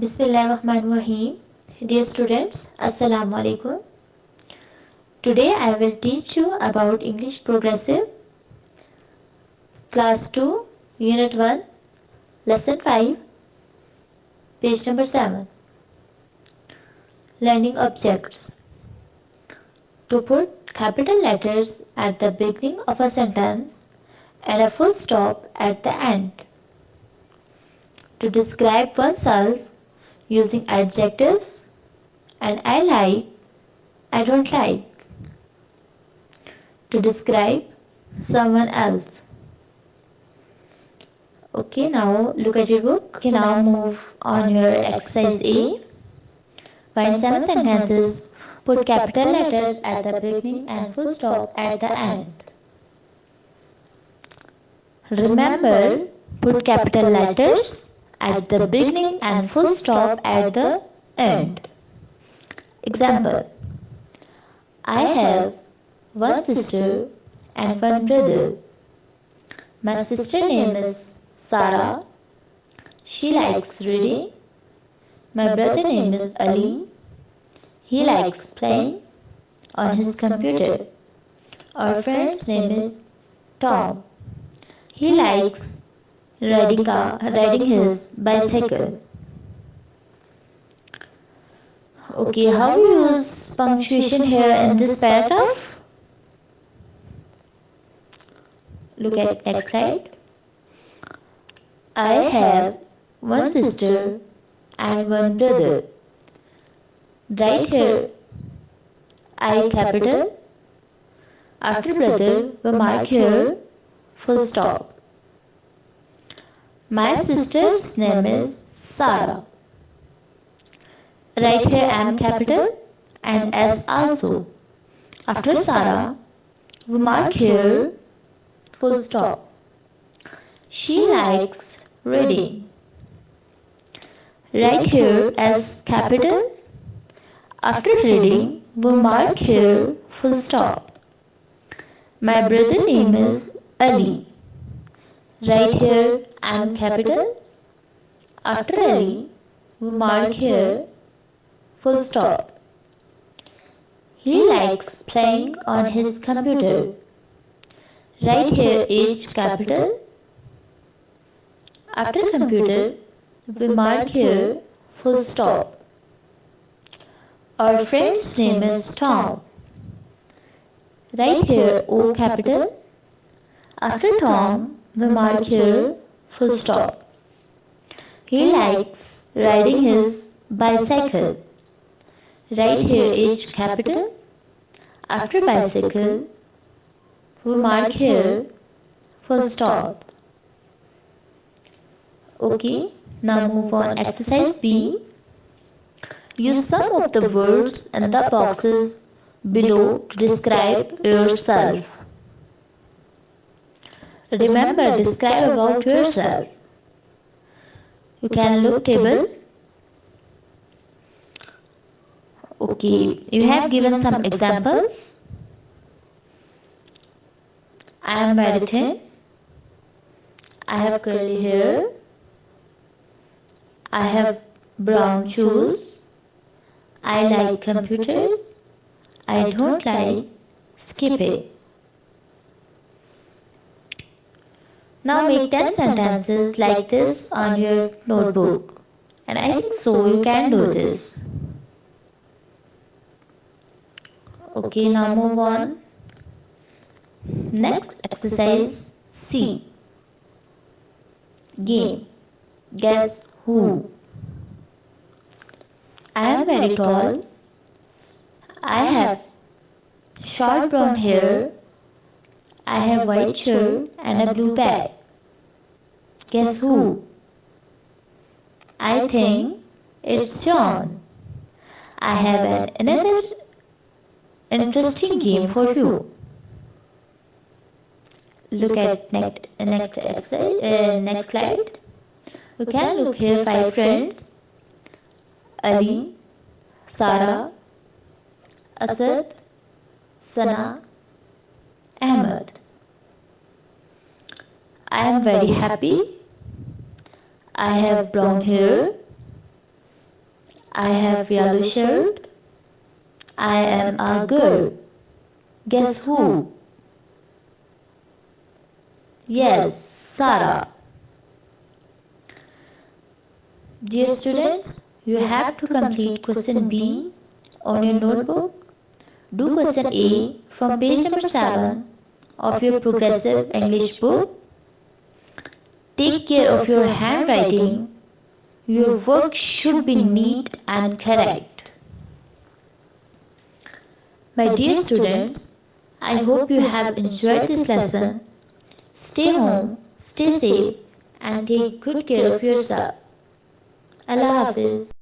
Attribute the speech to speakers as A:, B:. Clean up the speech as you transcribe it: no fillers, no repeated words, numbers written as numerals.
A: Bismillahirrahmanirrahim. Dear students, Assalamu alaikum. Today I will teach you about English Progressive, Class 2, Unit 1, Lesson 5, page number 7. Learning Objects. To put capital letters at the beginning of a sentence and a full stop at the end. To describe oneself using adjectives and I like, I don't like. To describe someone else. Okay, now look at your book. Okay, now move on your exercise A. Find 7 sentences. Put capital letters at the beginning and full stop at the end. Remember, put capital letters at the beginning and full stop at the end. Example: I have one sister and one brother. My sister name is Sarah. She likes reading. My brother name is Ali. He likes playing on his computer. Our friend's name is Tom. He likes riding his bicycle. Okay, how we use punctuation here in this paragraph? Look at next slide. I have one sister and one brother. Right here, I capital. After brother, we mark here full stop. My sister's name is Sarah. Right here M capital and S also. After Sarah, we mark here full stop. She likes reading. Right here S capital. After reading, we mark here full stop. My brother name is Ali. Right here M capital. After Ali, we mark here full stop. He likes playing on his computer. Right here H capital. After computer, we mark here full stop. Our friend's name is Tom. Right here O capital. After Tom, we mark here full stop. He likes riding his bicycle. Right here H capital. After bicycle, we mark here full stop. Okay, now move on exercise B. Use some of the words in the boxes below to describe yourself. Remember, describe about yourself. You can look table. Okay, you have given some examples. I am very thin. I have curly hair. I have brown shoes. I like computers. I don't like skipping. Now make 10 sentences like this on your notebook. And I think so you can do this. Okay, now move on. Next exercise C. Game. Guess who? I am very tall. I have short brown hair. I have white shirt and a blue bag. Guess who? I think it's John. I have another interesting game for you. Look at next slide. You can look here 5 friends. Ali, Sarah, Asad, Sana, Ahmed. I am very happy. I have brown hair. I have yellow shirt. I am a girl. Guess who? Yes, Sarah. Dear students, you have to complete question B on your notebook. Do question A from page number 7 of your progressive English book. Take care of your handwriting. Your work should be neat and correct. My dear students, I hope you have enjoyed this lesson. Stay home, stay safe, and take good care of yourself. Allah Hafiz.